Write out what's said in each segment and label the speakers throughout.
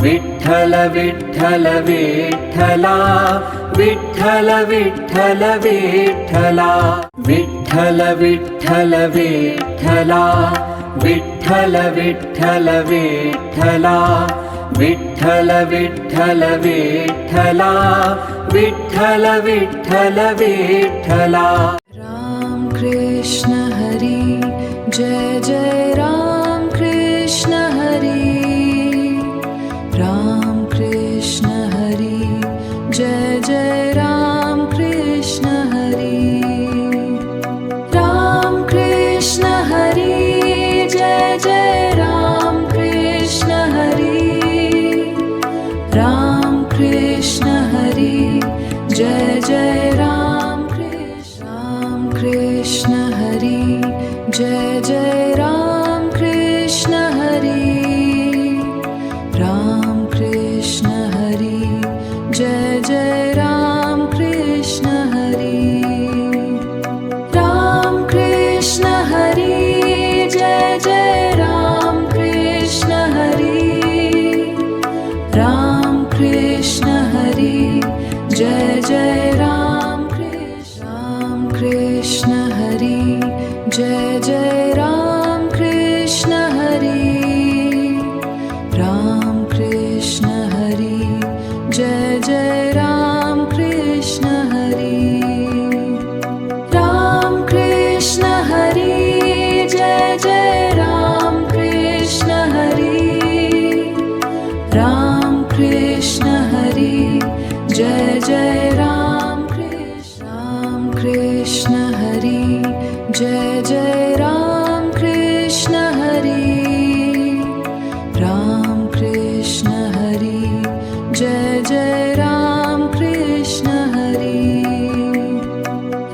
Speaker 1: Vitthal Vitthal Vitthala Vitthal Vitthal Vitthala Vitthal Vitthal Vitthala Vitthal Vitthal Vitthala Vitthal Vitthal Vitthala Vitthal Vitthal Vitthala
Speaker 2: Ram Krishna Hari Jai Jai Ram Krishna Hari Ram Krishna Hari Jai Jai Ram Krishna Hari Ram Krishna Hari Jai Jai Ram Krishna Hari Ram Krishna Hari Jai Jai Ram Krishna Hari Jai Jai Ram Krishna Hari Ram Krishna Hari Jai Jai Ram Krishna Hari Ram Krishna Hari Jai Jai Ram Krishna Hari Ram Krishna Hari Jai Jai Ram Krishna Hari Jai Jai Ram Krishna Hari Ram Krishna Hari Jai Jai Ram Krishna Hari Ram Krishna Hari Jai Jai Ram Krishna Hari Ram Krishna Hari Jai Jai Ram Krishna Hari Jai Jai Ram Krishna Hari Ram Krishna Hari Jai Jai Ram Krishna Hari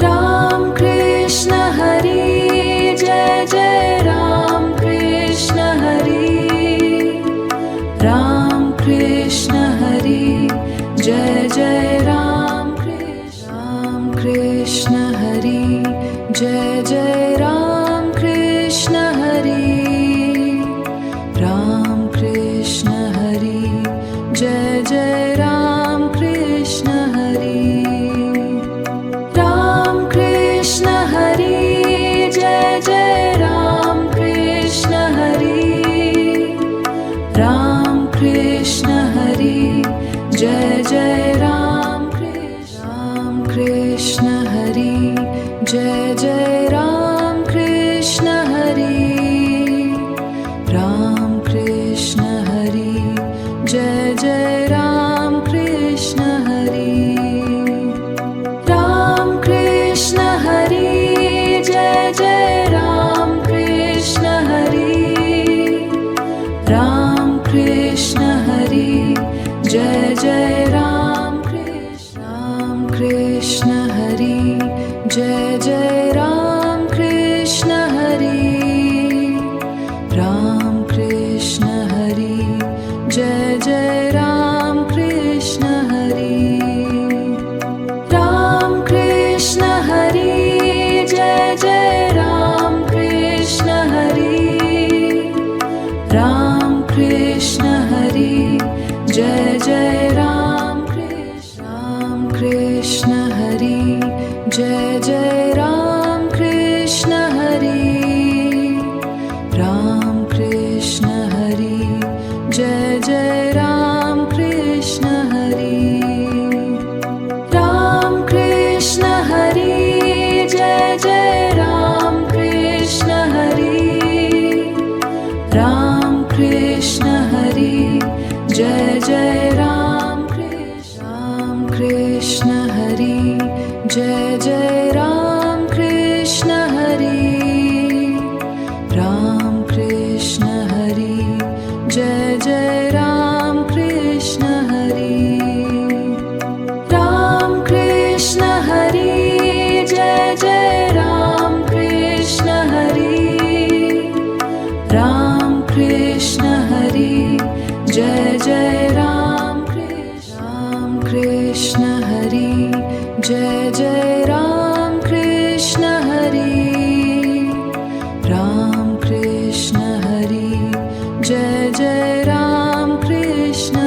Speaker 2: Ram Krishna Hari Jai Jai Ram Krishna Hari Ram Krishna Hari Jai Jai Ram Krishna Hari Jai Jai Ram Krishna Hari Ram Krishna Hari Jai Jai Ram Krishna Hari Ram Krishna Hari Jai Jai Ram Krishna Hari Ram Krishna Hari Jai Jai Ram Krishna Hari Jai Jai Ram Krishna Hari Ram Krishna Hari Jai Jai Ram Krishna Hari Ram Krishna Hari Jai Jai Ram Krishna Hari Ram Krishna Hari Jai Jai Ram Krishna Hari Jai Jai Ram Krishna Hari Ram Krishna Hari Jai Jai Ram Krishna Hari Ram Krishna Hari Jai Jai Ram Krishna Hari Ram Krishna Hari Jai Jai Ram Krishna Hari Jai Jai Ram Krishna Hari Ram Krishna Hari Jai Jai Ram Krishna Hari Ram Krishna Hari Jai Jai Ram Krishna Hari Ram Krishna Hari Jai Jai Ram Krishna Hari Jai Jai Ram Krishna Hari Ram Krishna Hari Jai Jai Ram Krishna Hari Ram Krishna Hari Jai Jai Ram Krishna Hari Ram Krishna Hari Jai Jai Ram Krishna Hari Jai Jai Ram Krishna Hari Ram Krishna Hari Jai Jai Ram Krishna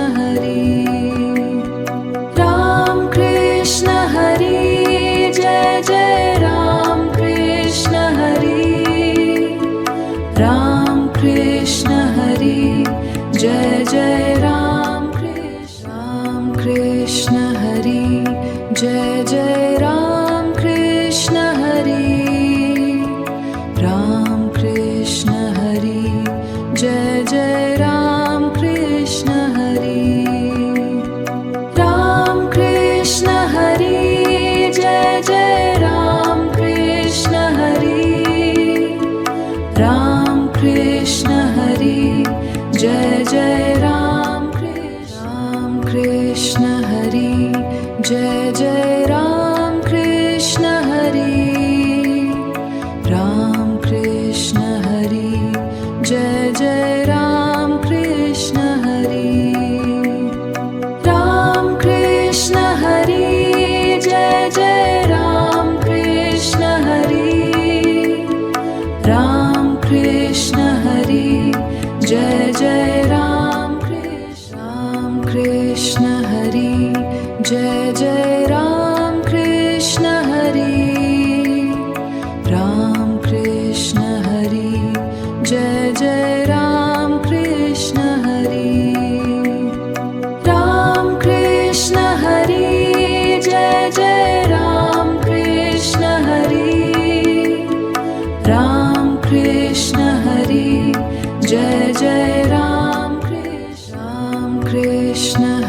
Speaker 2: Krishna Hari, Jai Jai Ram Krishna Hari, Ram Krishna Hari, Jai Jai Ram Krishna Hari, Ram Krishna Hari, Jai Jai Ram Krishna Hari, Ram Krishna Hari, Jai Jai Ram Krishna Hari, Jai Jai Ram Krishna Hari, Ram Krishna Hari, Jai Jai Ram Krishna Hari, Ram Krishna Hari, Jai Jai Ram Krishna Hari, Ram Krishna Hari, Jai Jai Ram Krishna Hari, Jai Jai Ram Krishna Hari, Ram Krishna Hari, Jai Jai Ram Krishna Hari, Ram Krishna Hari, Jai Jai Ram Krishna Hari, Ram Krishna Hari, Jai Jai Ram Krishna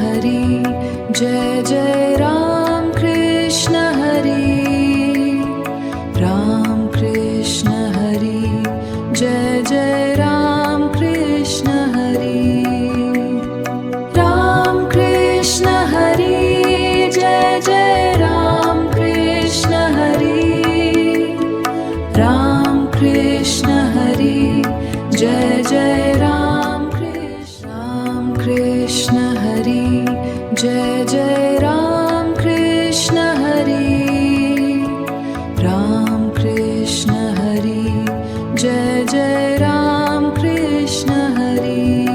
Speaker 2: Hari, Jai Jai Ram Krishna Hari, Ram Krishna Hari, Jai Jai Ram Krishna Hari, Ram Krishna Hari, Jai Jai Ram Krishna Hari, Ram Krishna Hari, Jai Jai Ram Krishna Hari, Jai Jai Ram Krishna Hari, Ram Krishna Hari, Jai Jai Ram Krishna Hari,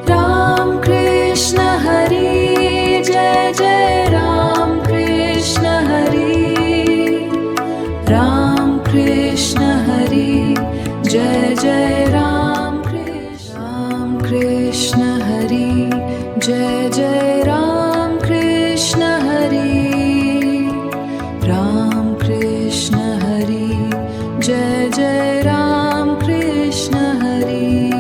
Speaker 2: Ram Krishna Hari, Jai Jai Ram Krishna Hari, Ram Krishna Hari, Jai Jai Ram Krishna Hari, Jai Jai Ram Krishna Hari, Ram Krishna Hari, Jai Jai Ram Krishna Hari,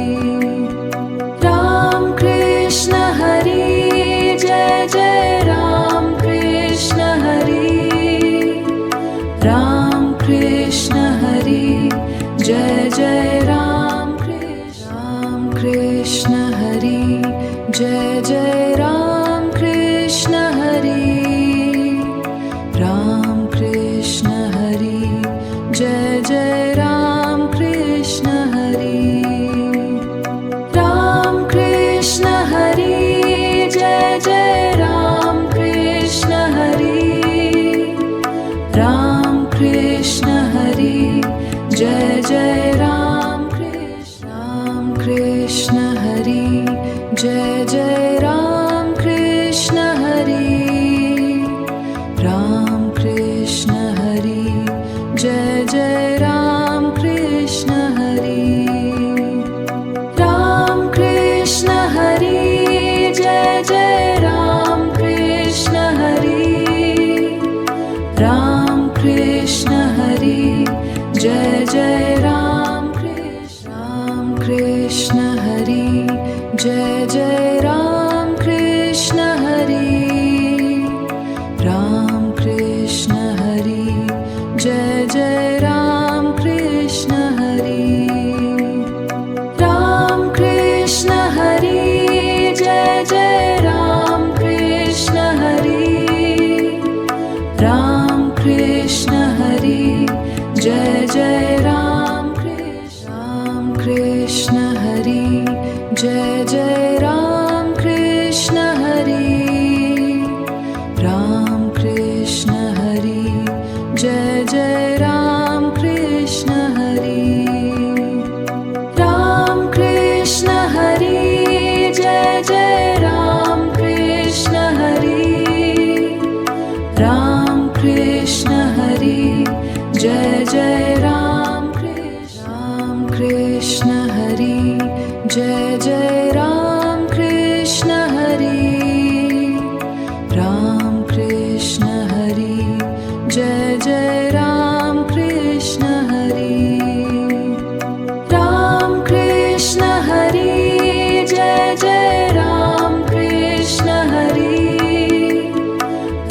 Speaker 2: Ram Krishna Hari, Jai Jai Ram Krishna Hari, Ram Krishna Hari, Jai Jai Ram Krishna Hari, Jai Jai Ram Krishna Hari, Ram Krishna Hari, Jai Jai Ram Krishna Hari, Ram Krishna Hari, Jai Jai Ram Krishna Hari, Ram Krishna Hari, Jai Jai Ram Krishna Hari, Jai Jai Ram Krishna Hari, Ram Krishna Hari, Jai Jai Ram Krishna Hari, Ram Krishna Hari, Jai Jai Ram Krishna Hari, Ram Krishna Hari, Jai Jai Ram Krishna Hari, Jai Jai Ram Krishna Hari, Ram Krishna Hari, Jai Jai Ram Krishna Hari, Ram Krishna Hari, Jai Jai Ram Krishna Hari, Ram Krishna Hari, Jai Jai Ram Krishna Hari, Jai Jai Ram Krishna Hari, Ram Krishna Hari, Jai Jai Ram Krishna Hari, Ram Krishna Hari, Jai Jai Ram Krishna Hari, Ram Krishna Hari, Jai Jai Ram Krishna Hari, Jai Jai Ram Krishna Hari,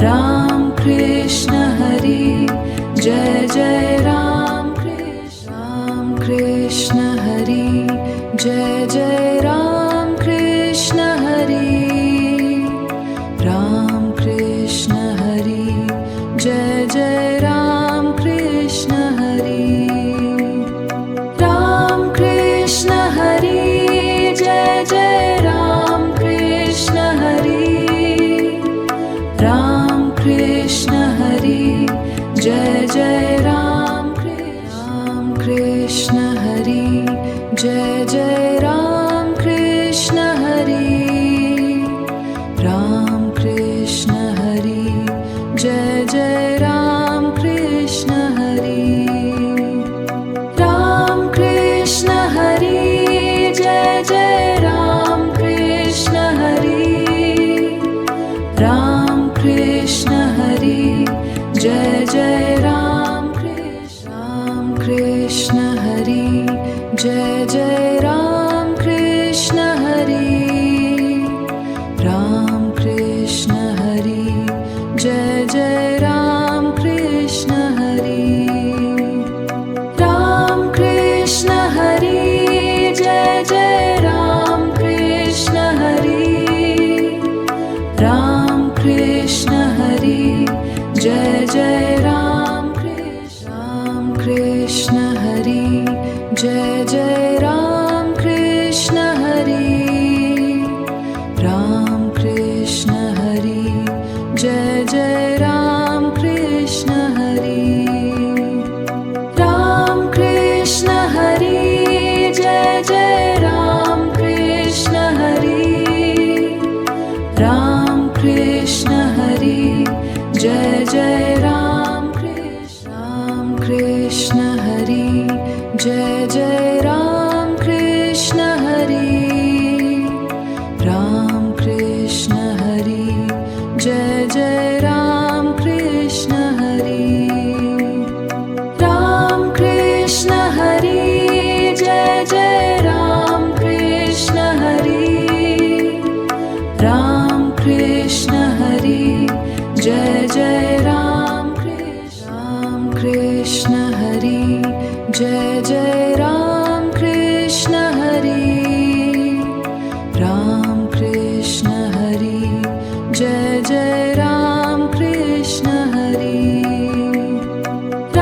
Speaker 2: Ram Krishna Hari Jai Jai Ram Krishna Hari Jai Jai Ram Krishna Hari Ram Krishna Hari Jai Jai Ram Krishna Hari Ram Krishna Hari Jai Jai Ram Krishna Hari Ram Krishna Hari Jai Jai Ram Krishna Hari Jai Jai Ram Krishna Hari Ram Krishna Hari Jai Jai Ram Krishna Hari Ram Krishna Hari Jai Jai Ram Krishna Hari Ram Krishna Hari Jai Jai Ram Krishna Hari Jai Jai Ram Krishna Hari Ram Krishna Hari Jai Jai Ram Krishna Hari Ram Krishna Hari Jai Jai Ram Krishna Hari Ram Krishna Hari Jai Jai Ram Krishna Hari Jai Jai Ram Krishna Hari Ram Krishna Hari Jai Jai Ram Krishna Hari Ram Krishna Hari Jai Jai Ram Krishna Hari Ram Krishna Hari Jai Jai Ram Krishna Hari Jai Jai Ram Krishna Hari Ram Krishna Hari Jai Jai Ram Krishna Hari Ram Krishna Hari Jai Jai Ram Krishna Hari Ram Krishna Hari Jai Jai Ram Krishna Hari Jai Jai Ram Krishna Hari Ram Krishna Hari Jai Jai Ram Krishna Hari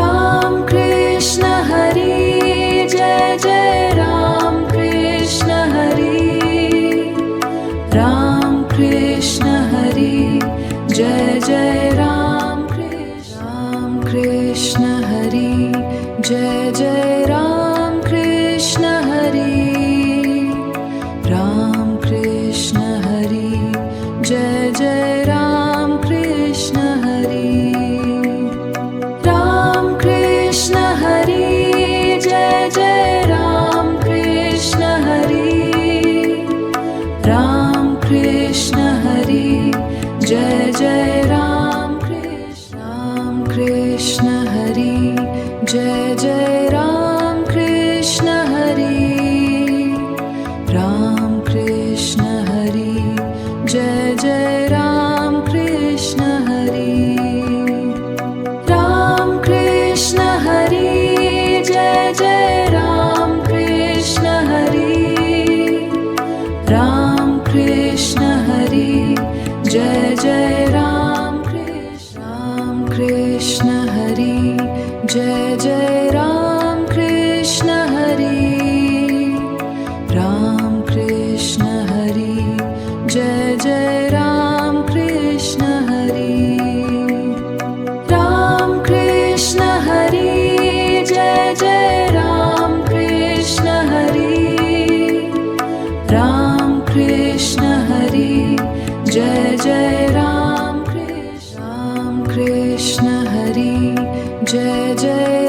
Speaker 2: Ram Krishna Hari Jai Jai Ram Krishna Hari Ram Krishna Hari Jai Jai Ram Krishna Hari Jai Jai Ram Krishna Hari Ram Krishna Hari Jai Jai Ram Krishna Hari Ram Krishna Hari Jai Jai Ram Krishna Hari Ram Krishna Hari Jai Jai Ram Krishna Hari Jai Jai Ram Krishna Hari Ram Krishna Hari Jai Jai Ram Krishna Hari Ram Krishna Hari Jai Jai Ram Krishna Hari Ram Krishna Hari Jai Jai Ram Krishna Hari Jai Jai Ram Krishna Hari Ram Krishna Hari Jai Jai Ram Krishna Hari Ram Krishna Hari Jai Jai Ram Krishna Hari Ram Krishna Hari Jai Jai Ram Krishna Hari Jai Jai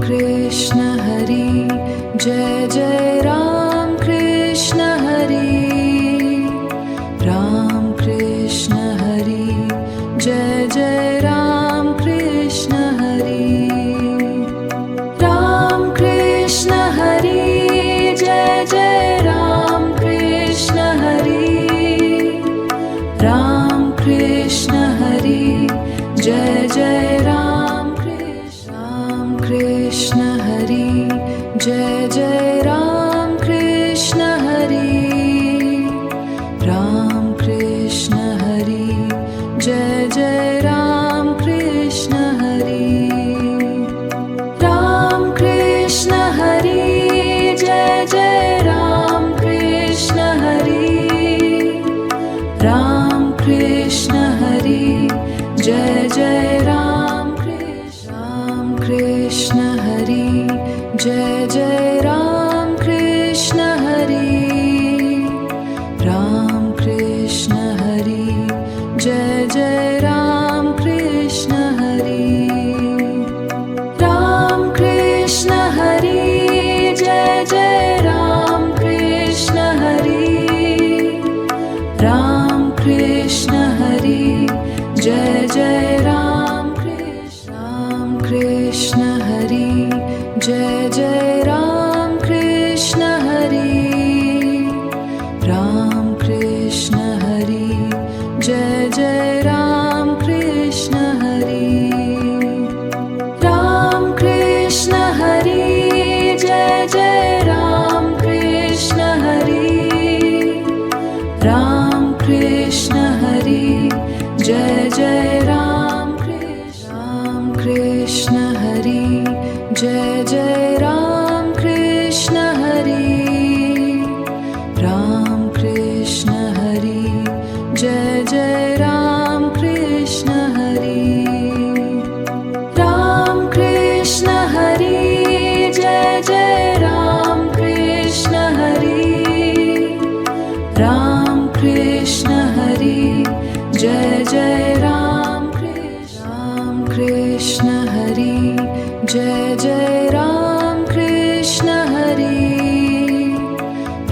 Speaker 2: Krishna Hari, Jai Jai Ram Krishna Hari, Ram Krishna Hari, Jai Jai Ram Krishna Hari, Ram Krishna Hari, Jai Jai Ram Krishna Hari, Ram Krishna Hari, Jai Jai Ram Krishna Hari, Jai Jai Ram Krishna Hari, Ram Krishna Hari, Jai Jai Ram Krishna Hari, Ram Krishna Hari, Jai Jai Ram Krishna Hari, Ram Krishna Hari, Jai Jai Ram Krishna Hari, Jai Jai Ram Krishna Hari, Ram Krishna Hari, Jai Jai Ram Krishna Hari, Ram Krishna Hari, Jai Jai Ram Krishna Hari, Ram Krishna Hari, Jai Jai Ram Krishna Hari, Jai Jai Ram Krishna Hari, Ram Krishna Hari, Jai Jai Ram Krishna Hari, Ram Krishna Hari, Jai Jai Ram Krishna Hari, Ram Krishna Hari, Jai Jai Ram Krishna Hari, Jai Jai Ram Krishna Hari, Ram Krishna Hari, Jai Jai Ram Krishna Hari, Ram Krishna Hari, Jai Jai Ram Krishna Hari, Ram Krishna Hari, Jai Jai Ram Krishna Hari, Jai Jai Ram Krishna Hari,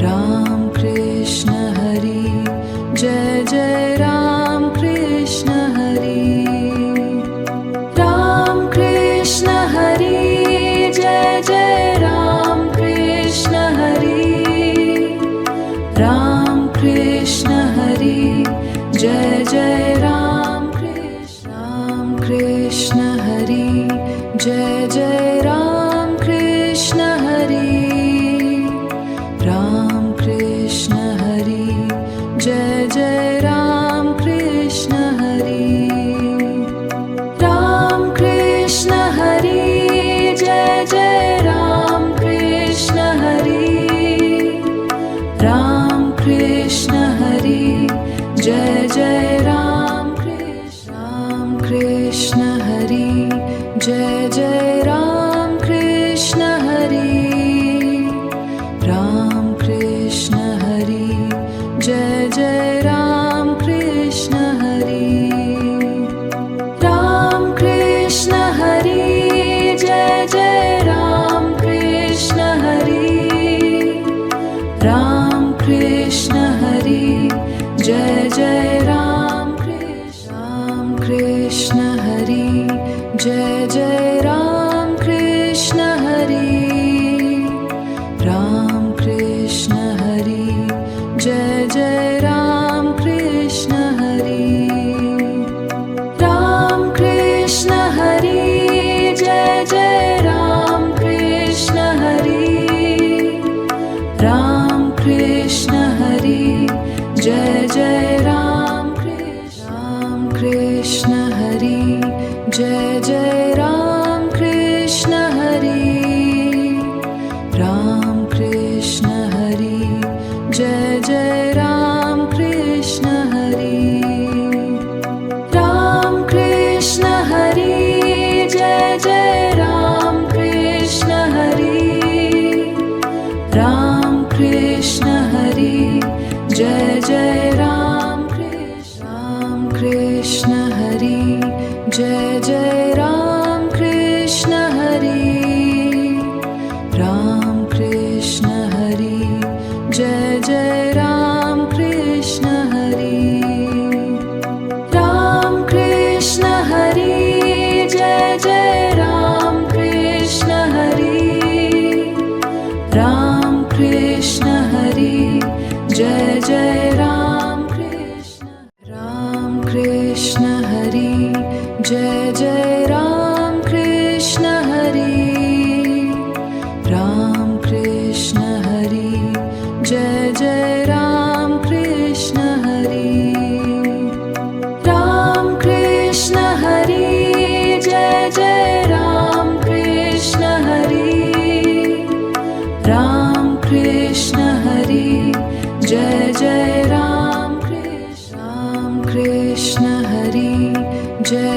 Speaker 2: Ram Krishna Hari, Jai Jai Ram Krishna Hari, Ram Krishna Hari, Jai Jai Ram Krishna Hari, Ram Krishna Hari, Jai Jai Ram Krishna Hari, Jai Jai Ram Krishna Hari, Ram Krishna Hari, Jai Jai Ram Krishna Hari, Ram Krishna Hari, Jai Jai Ram Krishna Hari, Ram Krishna Hari, Jai Jai Ram Krishna Hari, Jai Jai Ram Krishna Hari, Ram Krishna Hari, Jai Jai Ram Krishna Hari, Ram Krishna Hari, Jai Jai Ram Krishna Hari, Ram Krishna Hari, Jai Jai Ram Krishna Hari, Jai Jai Ram Krishna Hari, Ram Krishna Hari, Jai Jai Ram Krishna Hari, Ram Krishna Hari, Jai Jai Ram Krishna Hari, Ram Krishna Hari, Jai Jai Ram Krishna Hari, Jai Jai Ram Krishna Hari, Ram Krishna Hari, Jai Jai Ram Krishna Hari, Ram Krishna Hari, Jai Jai Ram Krishna Hari, Ram Krishna Ram Krishna Hari Jai Jai Ram Krishna Hari Jai Jai Ram Krishna Hari Ram Krishna Hari Jai Jai Ram Krishna Hari Ram Krishna Hari Jai Jai Ram Krishna Hari Ram Krishna Hari Jai Jai Ram Krishna Hari Jai